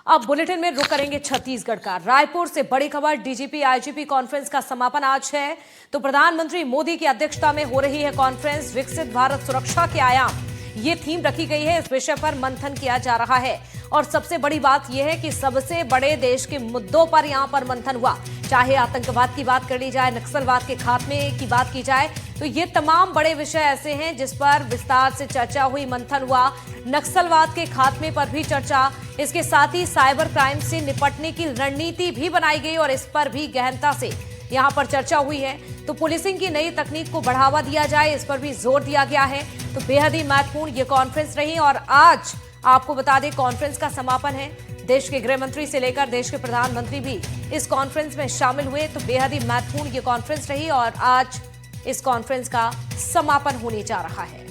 अब बुलेटिन में रुक करेंगे छत्तीसगढ़ का। रायपुर से बड़ी खबर, डीजीपी आईजीपी कॉन्फ्रेंस का समापन आज है। तो प्रधानमंत्री मोदी की अध्यक्षता में हो रही है कॉन्फ्रेंस। विकसित भारत सुरक्षा के आयाम, ये थीम रखी गई है। इस विषय पर मंथन किया जा रहा है और सबसे बड़ी बात यह है कि सबसे बड़े देश के मुद्दों पर यहां पर मंथन हुआ। चाहे आतंकवाद की बात कर ली जाए, नक्सलवाद के खात्मे की बात की जाए, तो ये तमाम बड़े विषय ऐसे हैं जिस पर विस्तार से चर्चा हुई, मंथन हुआ। नक्सलवाद के खात्मे पर भी चर्चा, इसके साथ ही साइबर क्राइम से निपटने की रणनीति भी बनाई गई और इस पर भी गहनता से यहां पर चर्चा हुई है। तो पुलिसिंग की नई तकनीक को बढ़ावा दिया जाए, इस पर भी जोर दिया गया है। तो बेहद ही महत्वपूर्ण ये कॉन्फ्रेंस रही और आज आपको बता दें कॉन्फ्रेंस का समापन है। देश के गृह मंत्री से लेकर देश के प्रधानमंत्री भी इस कॉन्फ्रेंस में शामिल हुए। तो बेहद ही महत्वपूर्ण ये कॉन्फ्रेंस रही और आज इस कॉन्फ्रेंस का समापन होने जा रहा है।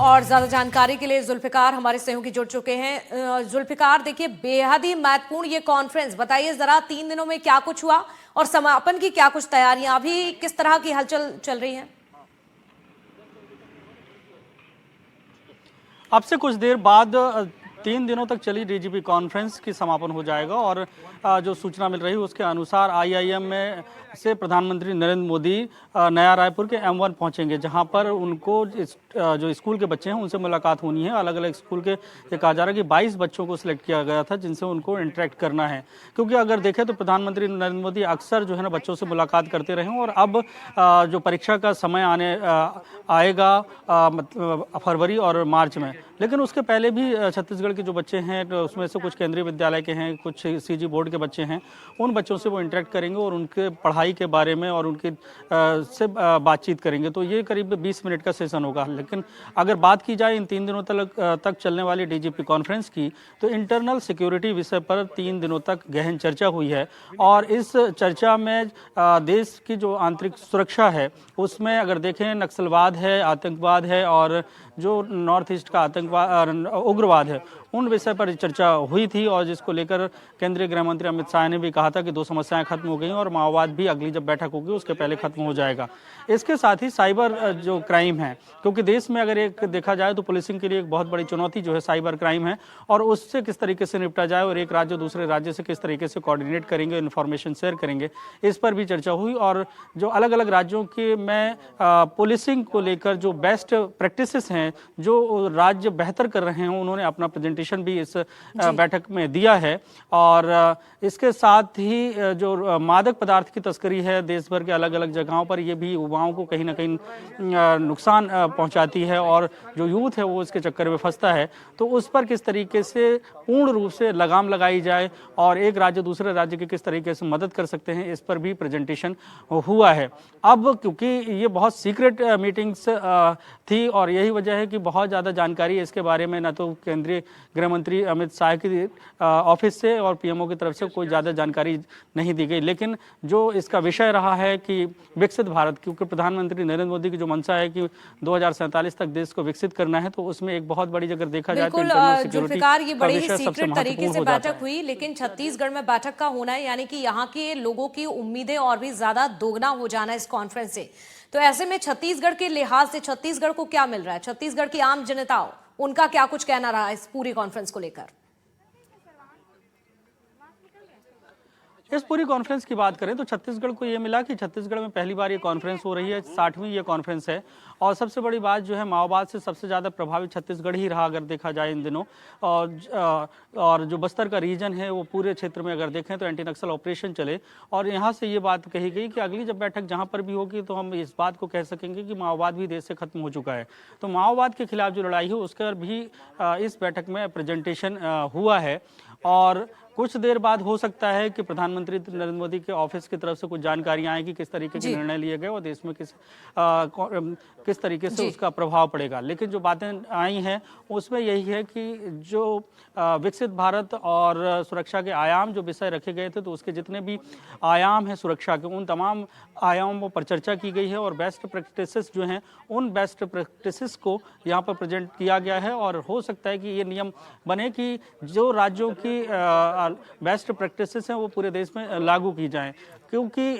और ज्यादा जानकारी के लिए जुल्फिकार हमारे सहयोगी जुड़ चुके हैं। जुल्फिकार, देखिए बेहद ही महत्वपूर्ण ये कॉन्फ्रेंस, बताइए जरा 3 दिनों में क्या कुछ हुआ और समापन की क्या कुछ तैयारियां, अभी किस तरह की हलचल चल रही है? अब से कुछ देर बाद 3 दिनों तक चली डीजीपी कॉन्फ्रेंस की समापन हो जाएगा और जो सूचना मिल रही है उसके अनुसार आईआईएम में से प्रधानमंत्री नरेंद्र मोदी नया रायपुर के M1 पहुंचेंगे, जहां पर उनको जो स्कूल के बच्चे हैं उनसे मुलाकात होनी है। अलग अलग स्कूल के ये कहा जा रहा है कि 22 बच्चों को सिलेक्ट किया गया था जिनसे उनको इंटरेक्ट करना है, क्योंकि अगर देखें तो प्रधानमंत्री नरेंद्र मोदी अक्सर जो है ना बच्चों से मुलाकात करते रहे और अब जो परीक्षा का समय आएगा मतलब फरवरी और मार्च में, लेकिन उसके पहले भी छत्तीसगढ़ के जो बच्चे हैं तो उसमें से कुछ केंद्रीय विद्यालय के हैं, कुछ सीजी बोर्ड के बच्चे हैं, उन बच्चों से वो इंटरेक्ट करेंगे और उनके पढ़ाई के बारे में और उनके से बातचीत करेंगे। तो ये करीब 20 मिनट का सेशन होगा। लेकिन अगर बात की जाए इन 3 दिनों तक चलने वाली डीजीपी कॉन्फ्रेंस की, तो इंटरनल सिक्योरिटी विषय पर 3 दिनों तक गहन चर्चा हुई है और इस चर्चा में देश की जो आंतरिक सुरक्षा है उसमें अगर देखें नक्सलवाद है, आतंकवाद है और जो नॉर्थ ईस्ट का आतंकवाद उग्रवाद है, उन विषय पर चर्चा हुई थी और जिसको लेकर केंद्रीय गृह मंत्री अमित शाह ने भी कहा था कि 2 समस्याएं खत्म हो गई और माओवाद भी अगली जब बैठक होगी उसके पहले खत्म हो जाएगा। इसके साथ ही साइबर जो क्राइम है, क्योंकि देश में अगर एक देखा जाए तो पुलिसिंग के लिए एक बहुत बड़ी चुनौती जो है साइबर क्राइम है और उससे किस तरीके से निपटा जाए और एक राज्य दूसरे राज्य से किस तरीके से कोऑर्डिनेट करेंगे, इन्फॉर्मेशन शेयर करेंगे, इस पर भी चर्चा हुई। और जो अलग अलग राज्यों के में पुलिसिंग को लेकर जो बेस्ट प्रैक्टिसेस हैं, जो राज्य बेहतर कर रहे हैं, उन्होंने अपना प्रेजेंटेशन भी इस बैठक में दिया है। और इसके साथ ही जो मादक पदार्थ की तस्करी है देश भर के अलग अलग जगहों पर, ये भी युवाओं को कहीं ना कहीं नुकसान पहुंचाती है और जो यूथ है वो इसके चक्कर में फंसता है। तो उस पर किस तरीके से पूर्ण रूप से लगाम लगाई जाए और एक राज्य दूसरे राज्य की किस तरीके से मदद कर सकते हैं, इस पर भी प्रेजेंटेशन हुआ है। अब क्योंकि ये बहुत सीक्रेट मीटिंग्स थी और यही वजह है कि बहुत ज़्यादा जानकारी इसके बारे में न तो केंद्रीय गृह मंत्री अमित शाह की ऑफिस से और पीएमओ की तरफ से कोई ज़्यादा जानकारी नहीं दी गई। लेकिन जो इसका विषय रहा है कि विकसित भारत, क्योंकि प्रधानमंत्री नरेंद्र मोदी की जो मंशा है कि 2047 तक देश को विकसित करना है, तो उसमें एक बहुत बड़ी अगर देखा जाए तो इंटरनल सिक्योरिटी ये बड़ी ही सीक्रेट तरीके से बैठक हुई, लेकिन छत्तीसगढ़ में बैठक का होना है यानी कि यहाँ के लोगों की उम्मीदें और भी ज्यादा दोगुना हो जाना इस कॉन्फ्रेंस से। तो ऐसे में छत्तीसगढ़ के लिहाज से छत्तीसगढ़ को क्या मिल रहा है, छत्तीसगढ़ की आम जनता उनका क्या कुछ कहना रहा इस पूरी कॉन्फ्रेंस को लेकर? इस पूरी कॉन्फ्रेंस की बात करें तो छत्तीसगढ़ को ये मिला कि छत्तीसगढ़ में पहली बार ये कॉन्फ्रेंस हो रही है, 60वीं ये कॉन्फ्रेंस है। और सबसे बड़ी बात जो है, माओवाद से सबसे ज़्यादा प्रभावित छत्तीसगढ़ ही रहा अगर देखा जाए इन दिनों। और जो बस्तर का रीजन है वो पूरे क्षेत्र में अगर देखें तो एंटी नक्सल ऑपरेशन चले और यहाँ से ये बात कही गई कि अगली जब बैठक जहाँ पर भी होगी तो हम इस बात को कह सकेंगे कि माओवाद भी देश से खत्म हो चुका है। तो माओवाद के खिलाफ जो लड़ाई है उसका भी इस बैठक में प्रेजेंटेशन हुआ है। और कुछ देर बाद हो सकता है कि प्रधानमंत्री नरेंद्र मोदी के ऑफिस की तरफ से कुछ जानकारियां आएगी किस तरीके के निर्णय लिए गए और देश में किस तरीके से उसका प्रभाव पड़ेगा। लेकिन जो बातें आई हैं उसमें यही है कि जो विकसित भारत और सुरक्षा के आयाम जो विषय रखे गए थे, तो उसके जितने भी आयाम हैं सुरक्षा के, उन तमाम आयामों पर चर्चा की गई है और बेस्ट प्रैक्टिसेस जो हैं उन बेस्ट प्रैक्टिसेस को यहाँ पर प्रेजेंट किया गया है। और हो सकता है कि ये नियम बने कि जो राज्यों की बेस्ट प्रैक्टिसेस हैं वो पूरे देश में लागू की जाएं, क्योंकि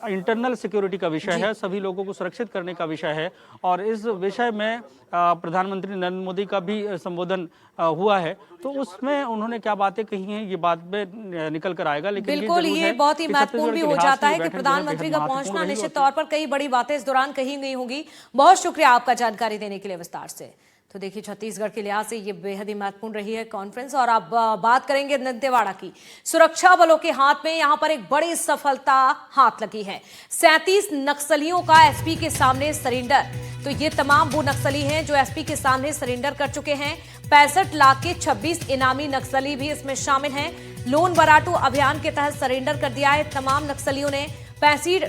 इंटरनल सिक्योरिटी का विषय है, सभी लोगों को सुरक्षित करने का विषय है। और इस विषय में प्रधानमंत्री नरेंद्र मोदी का भी संबोधन हुआ है, तो उसमें उन्होंने क्या बातें कही हैं ये बाद में निकल कर आएगा। लेकिन बिल्कुल, ये बहुत ही महत्वपूर्ण भी हो जाता है कि प्रधानमंत्री का पहुंचना पहुंचना निश्चित तौर पर कई बड़ी बातें इस दौरान कही गई होंगी। बहुत शुक्रिया आपका जानकारी देने के लिए विस्तार से। तो देखिए, छत्तीसगढ़ के लिहाज से ये बेहद ही महत्वपूर्ण रही है कॉन्फ्रेंस। और अब बात करेंगे दंतेवाड़ा की। सुरक्षा बलों के हाथ में यहां पर एक बड़ी सफलता हाथ लगी है। 37 नक्सलियों का एसपी के सामने सरेंडर। तो ये तमाम वो नक्सली हैं जो एसपी के सामने सरेंडर कर चुके हैं। 65 लाख के 26 इनामी नक्सली भी इसमें शामिल हैं। लोन बराटू अभियान के तहत सरेंडर कर दिया है तमाम नक्सलियों ने। 65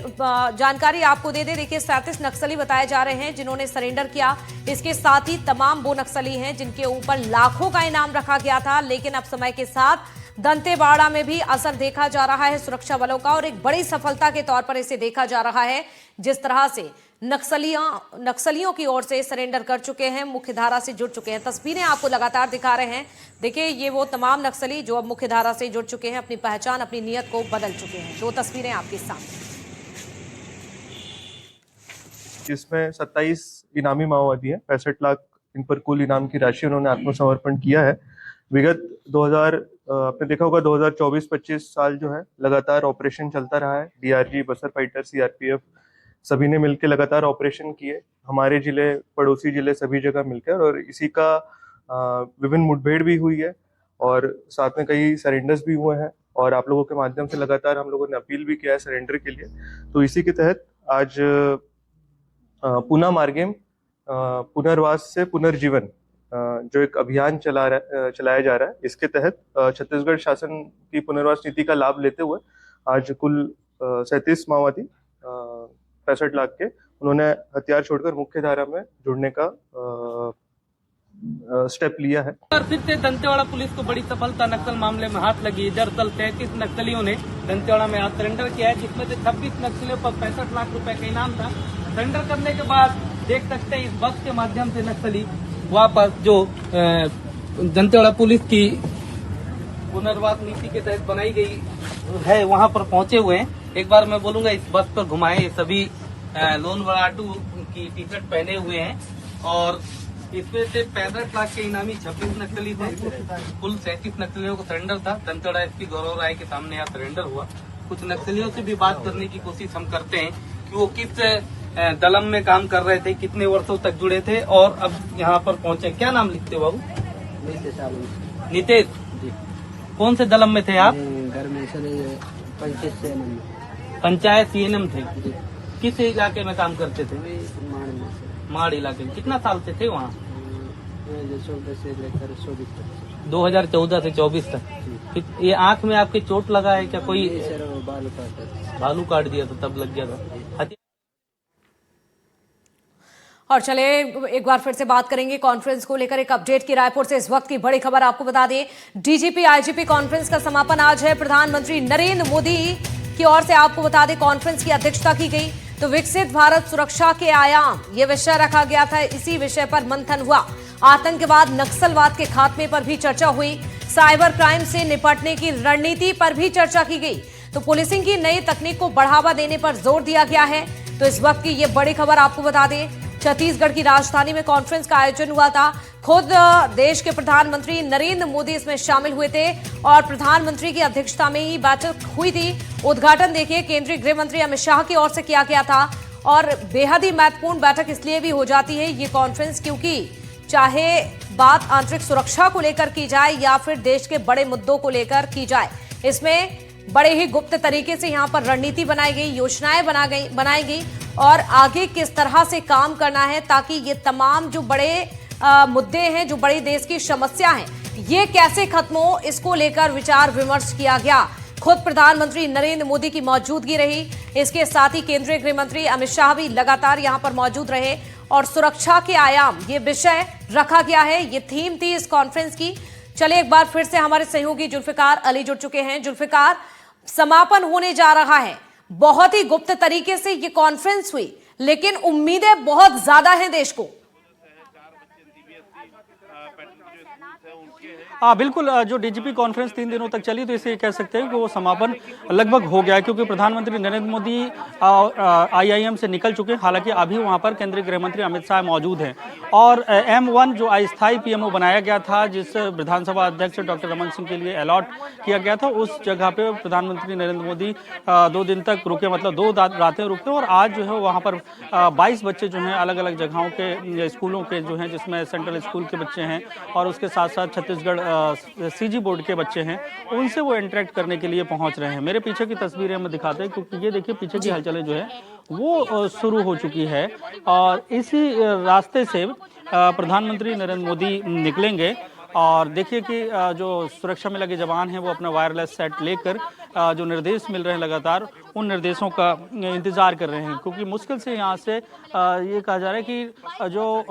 जानकारी आपको दे दे, देखिए 37 नक्सली बताए जा रहे हैं जिन्होंने सरेंडर किया। इसके साथ ही तमाम वो नक्सली हैं जिनके ऊपर लाखों का इनाम रखा गया था। लेकिन अब समय के साथ दंतेवाड़ा में भी असर देखा जा रहा है सुरक्षा बलों का, और एक बड़ी सफलता के तौर पर इसे देखा जा रहा है। जिस तरह से नक्सलियों की ओर से सरेंडर कर चुके हैं, मुख्यधारा से जुड़ चुके हैं। तस्वीरें आपको लगातार दिखा रहे हैं। देखिए, ये वो तमाम नक्सली जो अब मुख्यधारा से जुड़ चुके हैं, अपनी पहचान, अपनी नीयत को बदल चुके हैं। दो तस्वीरें आपके सामने। इसमें 27 इनामी माओवादी हैं। 65 लाख इन पर कुल इनाम की राशि उन्होंने आत्मसमर्पण किया है। विगत 2000 आपने देखा होगा 2024-25 साल जो है लगातार ऑपरेशन चलता रहा है। डीआरजी, बसर फाइटर, सीआरपीएफ सभी ने मिलकर लगातार ऑपरेशन किए, हमारे जिले, पड़ोसी जिले सभी जगह मिलकर, और इसी का विभिन्न मुठभेड़ भी हुई है और साथ में कई सरेंडर्स भी हुए हैं। और आप लोगों के माध्यम से लगातार हम लोगों ने अपील भी किया है सरेंडर के लिए। तो इसी के तहत आज पुनः मार्गेम पुनर्वास से पुनर्जीवन जो एक अभियान चलाया जा रहा है, इसके तहत छत्तीसगढ़ शासन की पुनर्वास नीति का लाभ लेते हुए आज कुल 37 माओवादी 65 लाख के उन्होंने हथियार छोड़कर मुख्य धारा में जुड़ने का स्टेप लिया है। और फिर से दंतेवाड़ा पुलिस को बड़ी सफलता नक्सल मामले में हाथ लगी है। दरअसल 33 नक्सलियों ने दंतेवाड़ा में आज सरेंडर किया है, जिसमें से 26 नक्सलियों पर 65 लाख रुपए का इनाम था। सरेंडर करने के बाद देख सकते हैं इस बस के माध्यम से नक्सली वापस जो दंतेवाड़ा पुलिस की पुनर्वास नीति के तहत बनाई गई है वहां पर पहुंचे हुए हैं। एक बार मैं बोलूंगा इस बस पर घुमाएं। ये सभी लोन बराटू की टी शर्ट पहने हुए हैं और इसमें से 65 लाख के इनामी 26 नक्सली थे। कुल 37 नक्सलियों को सरेंडर था। दंतेवाड़ा एसपी गौरव राय के सामने यहाँ सरेंडर हुआ। कुछ नक्सलियों से भी बात करने की कोशिश हम करते हैं कि वो किस दलम में काम कर रहे थे, कितने वर्षों तक जुड़े थे और अब यहाँ पर पहुंचे। क्या नाम लिखते हो बाबू? नितेश जी। कौन से दलम में थे आप? घर में पंचायत सीएनएम थे। किस इलाके में काम करते थे? माड़ इलाके में। कितना साल से थे वहाँ? 2014 से 24 तक। ये आंख में आपके चोट लगा है क्या? कोई भालू काट दिया था तब लग गया था? और चले एक बार फिर से बात करेंगे कॉन्फ्रेंस को लेकर एक अपडेट की। रायपुर से इस वक्त की बड़ी खबर आपको बता दें, डीजीपी आईजीपी कॉन्फ्रेंस का समापन आज है। प्रधानमंत्री नरेंद्र मोदी की ओर से आपको बता दें कॉन्फ्रेंस की अध्यक्षता की गई। तो विकसित भारत सुरक्षा के आयाम ये विषय रखा गया था। इसी विषय पर मंथन हुआ। आतंकवाद, नक्सलवाद के खात्मे पर भी चर्चा हुई। साइबर क्राइम से निपटने की रणनीति पर भी चर्चा की गई। तो पुलिसिंग की नई तकनीक को बढ़ावा देने पर जोर दिया गया है। तो इस वक्त की ये बड़ी खबर आपको बता दें, छत्तीसगढ़ की राजधानी में कॉन्फ्रेंस का आयोजन हुआ था। खुद देश के प्रधानमंत्री नरेंद्र मोदी इसमें शामिल हुए थे और प्रधानमंत्री की अध्यक्षता में ही बैठक हुई थी। उद्घाटन देखिए केंद्रीय गृह मंत्री अमित शाह की ओर से किया गया था। और बेहद ही महत्वपूर्ण बैठक इसलिए भी हो जाती है ये कॉन्फ्रेंस, क्योंकि चाहे बात आंतरिक सुरक्षा को लेकर की जाए या फिर देश के बड़े मुद्दों को लेकर की जाए, इसमें बड़े ही गुप्त तरीके से यहाँ पर रणनीति बनाई गई, योजनाएं बनाई गई और आगे किस तरह से काम करना है ताकि ये तमाम जो बड़े मुद्दे हैं, जो बड़ी देश की समस्या हैं, ये कैसे खत्म हो, इसको लेकर विचार विमर्श किया गया। खुद प्रधानमंत्री नरेंद्र मोदी की मौजूदगी रही। इसके साथ ही केंद्रीय गृह मंत्री अमित शाह भी लगातार यहां पर मौजूद रहे और सुरक्षा के आयाम ये विषय रखा गया है। ये थीम थी इस कॉन्फ्रेंस की। चलिए एक बार फिर से हमारे सहयोगी जुल्फिकार अली जुड़ चुके हैं। जुल्फिकार, समापन होने जा रहा है। बहुत ही गुप्त तरीके से ये कॉन्फ्रेंस हुई, लेकिन उम्मीदें बहुत ज्यादा हैं देश को। बिल्कुल, जो डीजीपी कॉन्फ्रेंस 3 दिनों तक चली, तो इसे कह सकते हैं कि वो समापन लगभग हो गया है, क्योंकि प्रधानमंत्री नरेंद्र मोदी IIM से निकल चुके हैं। हालांकि अभी वहां पर केंद्रीय गृह मंत्री अमित शाह मौजूद हैं और M1 जो अस्थायी PMO बनाया गया था, जिस विधानसभा अध्यक्ष डॉक्टर रमन सिंह के लिए अलॉट किया गया था, उस जगह पे प्रधानमंत्री नरेंद्र मोदी 2 दिन तक रुके, मतलब 2 रातें रुके। और आज जो है वहाँ पर 22 बच्चे जो हैं अलग अलग जगहों के स्कूलों के जो हैं, जिसमें सेंट्रल स्कूल के बच्चे हैं और उसके साथ साथ छत्तीसगढ़ CG बोर्ड के बच्चे हैं, उनसे वो इंटरेक्ट करने के लिए पहुंच रहे हैं। मेरे पीछे की तस्वीरें हम दिखाते हैं, क्योंकि ये देखिए पीछे की हलचलें जो है वो शुरू हो चुकी है और इसी रास्ते से प्रधानमंत्री नरेंद्र मोदी निकलेंगे। और देखिए कि जो सुरक्षा में लगे जवान हैं वो अपना वायरलेस सेट लेकर जो निर्देश मिल रहे हैं लगातार, उन निर्देशों का इंतजार कर रहे हैं, क्योंकि मुश्किल से यहाँ से ये कहा जा रहा है कि जो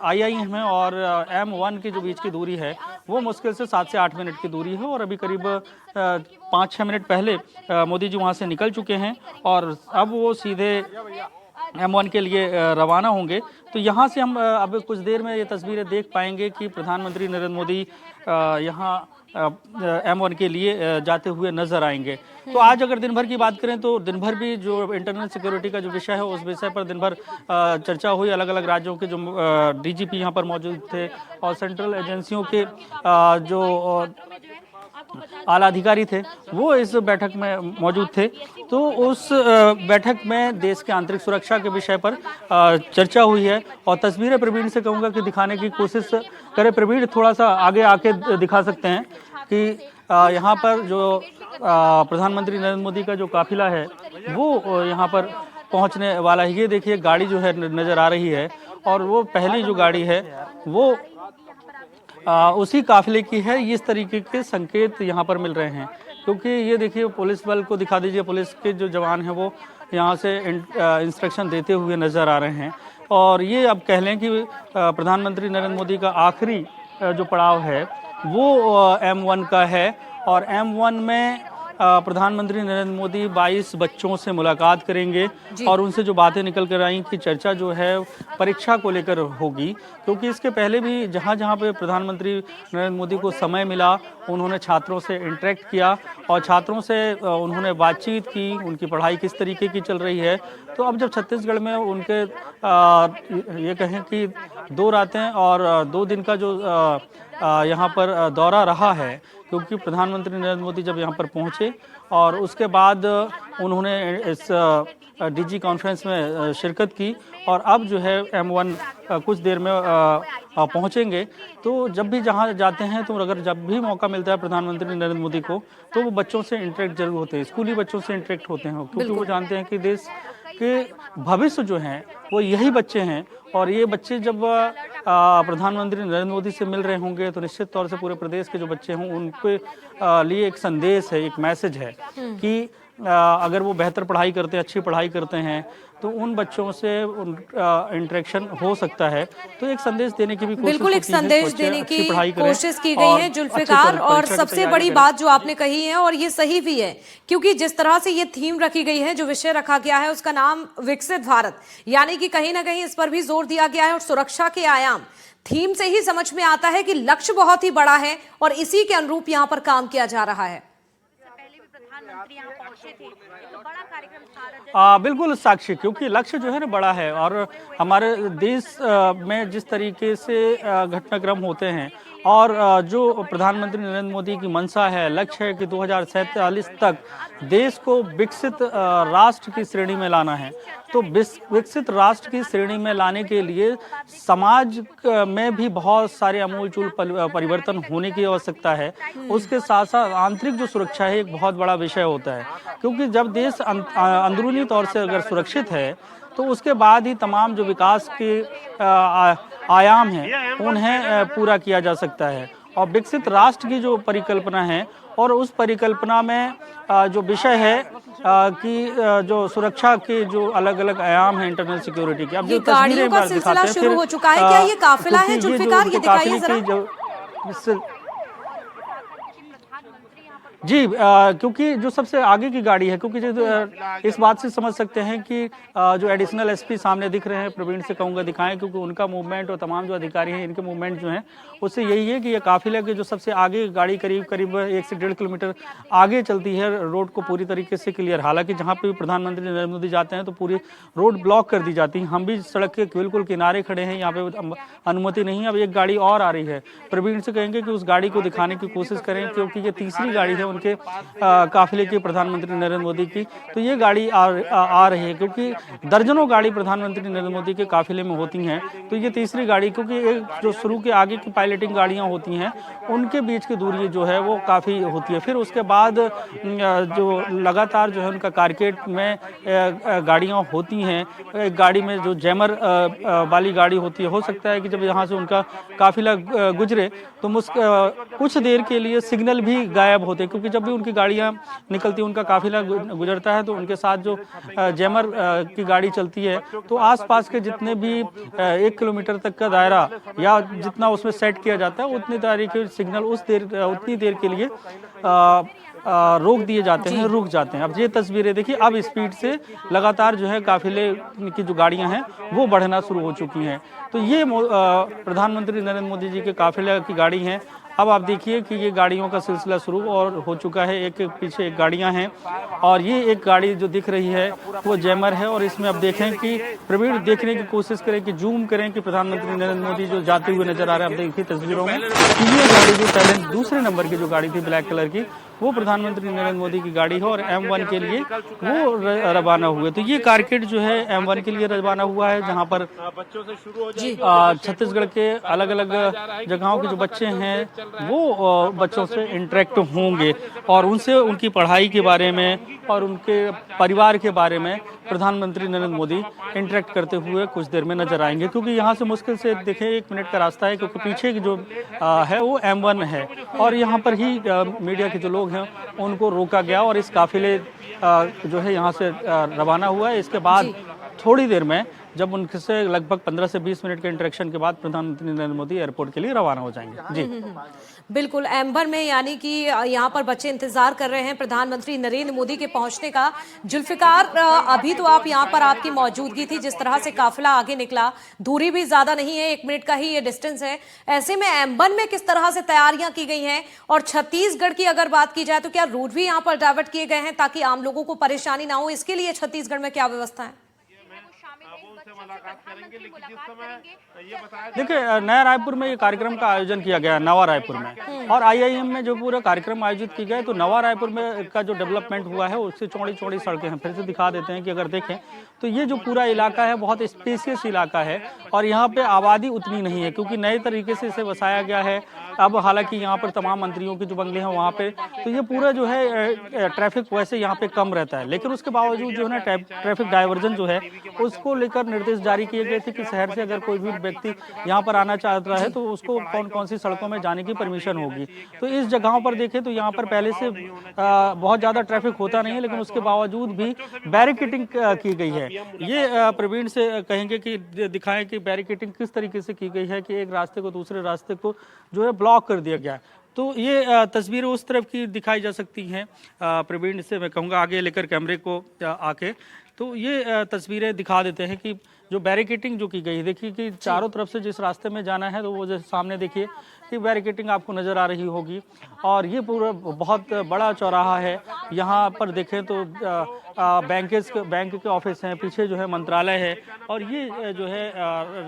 IIM है और M1 की जो बीच की दूरी है वो मुश्किल से 7 से 8 मिनट की दूरी है। और अभी करीब 5-6 मिनट पहले मोदी जी वहाँ से निकल चुके हैं और अब वो सीधे M1 के लिए रवाना होंगे। तो यहाँ से हम अब कुछ देर में ये तस्वीरें देख पाएंगे कि प्रधानमंत्री नरेंद्र मोदी यहाँ M1 के लिए जाते हुए नजर आएंगे। तो आज अगर दिन भर की बात करें तो दिन भर भी जो इंटरनल सिक्योरिटी का जो विषय है उस विषय पर दिन भर चर्चा हुई। अलग अलग राज्यों के जो DGP यहाँ पर मौजूद थे और सेंट्रल एजेंसियों के जो आला अधिकारी थे वो इस बैठक में मौजूद थे। तो उस बैठक में देश के आंतरिक सुरक्षा के विषय पर चर्चा हुई है और तस्वीरें प्रवीण से कहूँगा कि दिखाने की कोशिश करें। प्रवीण थोड़ा सा आगे आके दिखा सकते हैं कि यहाँ पर जो प्रधानमंत्री नरेंद्र मोदी का जो काफिला है वो यहाँ पर पहुँचने वाला है। ये देखिए गाड़ी जो है नज़र आ रही है और वो पहली जो गाड़ी है वो उसी काफिले की है। इस तरीके के संकेत यहाँ पर मिल रहे हैं, क्योंकि ये देखिए पुलिस बल को दिखा दीजिए, पुलिस के जो जवान हैं वो यहाँ से इंस्ट्रक्शन देते हुए नज़र आ रहे हैं। और ये अब कह लें कि प्रधानमंत्री नरेंद्र मोदी का आखिरी जो पड़ाव है वो M1 का है और M1 में प्रधानमंत्री नरेंद्र मोदी 22 बच्चों से मुलाकात करेंगे और उनसे जो बातें निकल कर आई कि चर्चा जो है परीक्षा को लेकर होगी, क्योंकि इसके पहले भी जहाँ जहाँ पे प्रधानमंत्री नरेंद्र मोदी को समय मिला उन्होंने छात्रों से इंटरेक्ट किया और छात्रों से उन्होंने बातचीत की, उनकी पढ़ाई किस तरीके की चल रही है। तो अब जब छत्तीसगढ़ में उनके ये कहें कि 2 रातें और 2 दिन का जो यहाँ पर दौरा रहा है, क्योंकि प्रधानमंत्री नरेंद्र मोदी जब यहाँ पर पहुँचे और उसके बाद उन्होंने इस DG कॉन्फ्रेंस में शिरकत की और अब जो है M1 कुछ देर में पहुँचेंगे। तो जब भी जहाँ जाते हैं तो अगर जब भी मौका मिलता है प्रधानमंत्री नरेंद्र मोदी को तो वो बच्चों से इंटरेक्ट जरूर होते हैं, स्कूली बच्चों से इंटरेक्ट होते हैं, क्योंकि वो जानते हैं कि देश के भविष्य जो हैं वो यही बच्चे हैं। और ये बच्चे जब प्रधानमंत्री नरेंद्र मोदी से मिल रहे होंगे तो निश्चित तौर से पूरे प्रदेश के जो बच्चे हों उनके लिए एक संदेश है, एक मैसेज है कि अगर वो बेहतर पढ़ाई करते हैं, अच्छी पढ़ाई करते हैं तो उन बच्चों से इंटरेक्शन हो सकता है। तो एक संदेश देने की भी कोशिश बिल्कुल एक संदेश देने की कोशिश की गई है जुल्फिकार। और सबसे बड़ी बात जो आपने कही है और ये सही भी है, क्योंकि जिस तरह से ये थीम रखी गई है, जो विषय रखा गया है उसका नाम विकसित भारत, यानी कि कहीं ना कहीं इस पर भी जोर दिया गया है। और सुरक्षा के आयाम थीम से ही समझ में आता है कि लक्ष्य बहुत ही बड़ा है और इसी के अनुरूप यहाँ पर काम किया जा रहा है। बिल्कुल साक्षी, क्योंकि लक्ष्य जो है ना बड़ा है और हमारे देश में जिस तरीके से घटनाक्रम होते हैं और जो प्रधानमंत्री नरेंद्र मोदी की मंशा है, लक्ष्य है कि 2047 तक देश को विकसित राष्ट्र की श्रेणी में लाना है। तो विकसित राष्ट्र की श्रेणी में लाने के लिए समाज में भी बहुत सारे अमूलचूल परिवर्तन होने की आवश्यकता है। उसके साथ साथ आंतरिक जो सुरक्षा है एक बहुत बड़ा विषय होता है, क्योंकि जब देश अंदरूनी तौर से अगर सुरक्षित है तो उसके बाद ही तमाम जो विकास के आयाम हैं उन्हें पूरा किया जा सकता है। और विकसित राष्ट्र की जो परिकल्पना है और उस परिकल्पना में जो विषय है कि जो सुरक्षा के जो अलग अलग आयाम हैं इंटरनल सिक्योरिटी के, अब जो गाड़ियों का सिलसिला शुरू हो चुका है, क्या ये काफिला है जुल्फिकार? ये दिखाइए जरा। जी, क्योंकि जो सबसे आगे की गाड़ी है, क्योंकि इस बात से समझ सकते हैं कि जो एडिशनल एसपी सामने दिख रहे हैं, प्रवीण से कहूँगा दिखाएं, क्योंकि उनका मूवमेंट और तमाम जो अधिकारी हैं इनके मूवमेंट जो हैं उससे यही है कि ये काफिले के जो सबसे आगे गाड़ी करीब 1 से 1.5 किलोमीटर आगे चलती है, रोड को पूरी तरीके से क्लियर। हालांकि जहाँ पे प्रधानमंत्री नरेंद्र मोदी जाते हैं तो पूरी रोड ब्लॉक कर दी जाती है। हम भी सड़क के बिल्कुल किनारे खड़े हैं, यहाँ पे अनुमति नहीं है। अब एक गाड़ी और आ रही है, प्रवीण से कहेंगे कि उस गाड़ी को दिखाने की कोशिश करें, क्योंकि ये तीसरी गाड़ी है उनके काफिले की प्रधानमंत्री नरेंद्र मोदी की। तो ये गाड़ी आ रही है, क्योंकि दर्जनों गाड़ी प्रधानमंत्री नरेंद्र मोदी के काफिले में होती हैं, तो ये तीसरी गाड़ी, क्योंकि जो शुरू के आगे की पायलटिंग गाड़ियां होती हैं उनके बीच की दूरी जो है वो काफ़ी होती है। फिर उसके बाद जो लगातार जो है उनका कारकेट में गाड़ियां होती हैं। एक गाड़ी में जो जैमर वाली गाड़ी होती है, हो सकता है कि जब यहाँ से उनका काफिला गुजरे तो कुछ देर के लिए सिग्नल भी गायब होते हैं, क्योंकि जब भी उनकी गाड़ियां निकलती हैं, उनका काफिला गुजरता है, तो उनके साथ जो जैमर की गाड़ी चलती है तो आसपास के जितने भी 1 किलोमीटर तक का दायरा या जितना उसमें सेट किया जाता है उतनी तारीख सिग्नल उतनी देर के लिए रोक दिए जाते हैं, रुक जाते हैं। अब ये तस्वीरें देखिए, अब स्पीड से लगातार जो है काफिले की जो गाड़ियां हैं वो बढ़ना शुरू हो चुकी हैं। तो ये प्रधानमंत्री नरेंद्र मोदी जी के काफिले की गाड़ी हैं। अब आप देखिए कि ये गाड़ियों का सिलसिला शुरू और हो चुका है, एक पीछे एक गाड़ियां हैं और ये एक गाड़ी जो दिख रही है वो जैमर है। और इसमें अब देखें कि प्रवीण देखने की कोशिश करें कि जूम करें कि प्रधानमंत्री नरेंद्र मोदी जो जाते हुए नजर आ रहे हैं। अब देखिए तस्वीरों में कि ये गाड़ी जो पहले दूसरे नंबर की जो गाड़ी थी ब्लैक कलर की, वो प्रधानमंत्री नरेंद्र मोदी की गाड़ी है और M1 के लिए वो रवाना हुए। तो ये कारकेट जो है M1 के लिए रवाना हुआ है, जहाँ पर छत्तीसगढ़ के अलग अलग जगहों के जो बच्चे हैं वो बच्चों से इंटरेक्ट होंगे और उनसे उनकी पढ़ाई के बारे में और उनके परिवार के बारे में प्रधानमंत्री नरेंद्र मोदी इंटरेक्ट करते हुए कुछ देर में नजर आएंगे। क्योंकि यहाँ से मुश्किल से देखें 1 मिनट का रास्ता है, क्योंकि पीछे की जो है वो M1 है और यहाँ पर ही मीडिया के जो लोग हैं उनको रोका गया और इस काफिले जो है यहाँ से रवाना हुआ है। इसके बाद थोड़ी देर में जब उनसे लगभग 15 से 20 मिनट के इंटरेक्शन के बाद प्रधानमंत्री नरेंद्र मोदी एयरपोर्ट के लिए रवाना हो जाएंगे। जी बिल्कुल, एम्बर में यानी कि यहाँ पर बच्चे इंतजार कर रहे हैं प्रधानमंत्री नरेंद्र मोदी के पहुंचने का। जुल्फिकार, अभी तो आप यहाँ पर आपकी मौजूदगी थी, जिस तरह से काफिला आगे निकला, दूरी भी ज्यादा नहीं है, 1 मिनट का ही ये डिस्टेंस है। ऐसे में एम्बर में किस तरह से तैयारियां की गई हैं और छत्तीसगढ़ की अगर बात की जाए तो क्या रूट भी यहाँ पर डाइवर्ट किए गए हैं ताकि आम लोगों को परेशानी ना हो? इसके लिए छत्तीसगढ़ में क्या व्यवस्था है? देखिए, नया रायपुर में ये कार्यक्रम का आयोजन किया गया, नवा रायपुर में, और IIM में जो पूरा कार्यक्रम आयोजित किया गया, तो नवा रायपुर में का जो डेवलपमेंट हुआ है उससे चौड़ी चौड़ी सड़कें हैं। फिर से दिखा देते हैं कि अगर देखें तो ये जो पूरा इलाका है बहुत स्पेसियस इलाका है और यहाँ पे आबादी उतनी नहीं है, क्योंकि नए तरीके से इसे बसाया गया है। अब हालांकि यहाँ पर तमाम मंत्रियों के जो बंगले हैं वहाँ पे, तो ये पूरा जो है ट्रैफिक वैसे यहाँ पे कम रहता है, लेकिन उसके बावजूद जो है ना ट्रैफिक डाइवर्जन जो है उसको लेकर निर्देश जारी किए गए थे कि शहर से अगर कोई भी व्यक्ति यहाँ पर आना चाहता है तो उसको कौन कौन सी सड़कों में जाने की परमिशन होगी। तो इस जगहों पर देखें तो यहाँ पर पहले से बहुत ज़्यादा ट्रैफिक होता नहीं है, लेकिन उसके बावजूद भी बैरिकेटिंग की गई है। ये प्रवीण से कहेंगे कि दिखाएं कि बैरिकेटिंग किस तरीके से की गई है कि एक रास्ते को दूसरे रास्ते को जो है ब्लॉक कर दिया गया है। तो ये तस्वीरें उस तरफ की दिखाई जा सकती हैं। प्रवीण से मैं कहूँगा आगे लेकर कैमरे को आके, तो ये तस्वीरें दिखा देते हैं कि जो बैरिकेटिंग जो की गई, देखिए कि चारों तरफ से जिस रास्ते में जाना है तो वो जैसे सामने देखिए कि बैरिकेटिंग आपको नज़र आ रही होगी और ये पूरा बहुत बड़ा चौराहा है। यहाँ पर देखें तो बैंक के ऑफिस हैं, पीछे जो है मंत्रालय है और ये जो है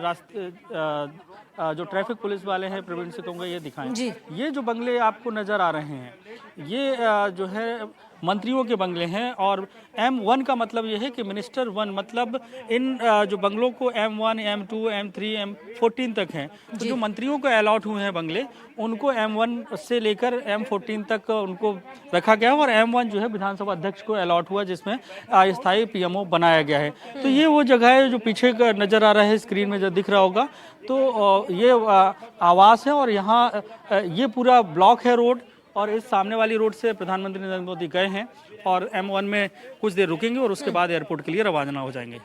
रास्ते जो ट्रैफिक पुलिस वाले हैं, प्रवीण से कहूँगा ये दिखाएं। ये जो बंगले आपको नज़र आ रहे हैं ये जो है मंत्रियों के बंगले हैं और M1 का मतलब ये है कि मिनिस्टर 1, मतलब इन जो बंगलों को M1, M2, M3, M14 तक हैं। तो जो मंत्रियों को अलॉट हुए हैं बंगले उनको M1 से लेकर M14 तक उनको रखा गया और M1 जो है विधानसभा अध्यक्ष को अलॉट हुआ, जिसमें अस्थायी PMO बनाया गया है। तो ये वो जगह है जो पीछे का नज़र आ रहा है, स्क्रीन में जो दिख रहा होगा, तो ये आवास है और यहाँ ये पूरा ब्लॉक है रोड और इस सामने वाली रोड से प्रधानमंत्री नरेंद्र मोदी गए हैं और M1 में कुछ देर रुकेंगे और उसके बाद एयरपोर्ट के लिए रवाना हो जाएंगे।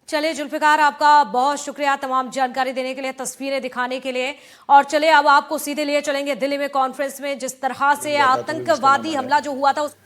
चलिए जुल्फिकार, आपका बहुत शुक्रिया तमाम जानकारी देने के लिए, तस्वीरें दिखाने के लिए। और चले अब आपको सीधे लिए चलेंगे दिल्ली में कॉन्फ्रेंस में, जिस तरह से आतंकवादी हमला जो हुआ था उस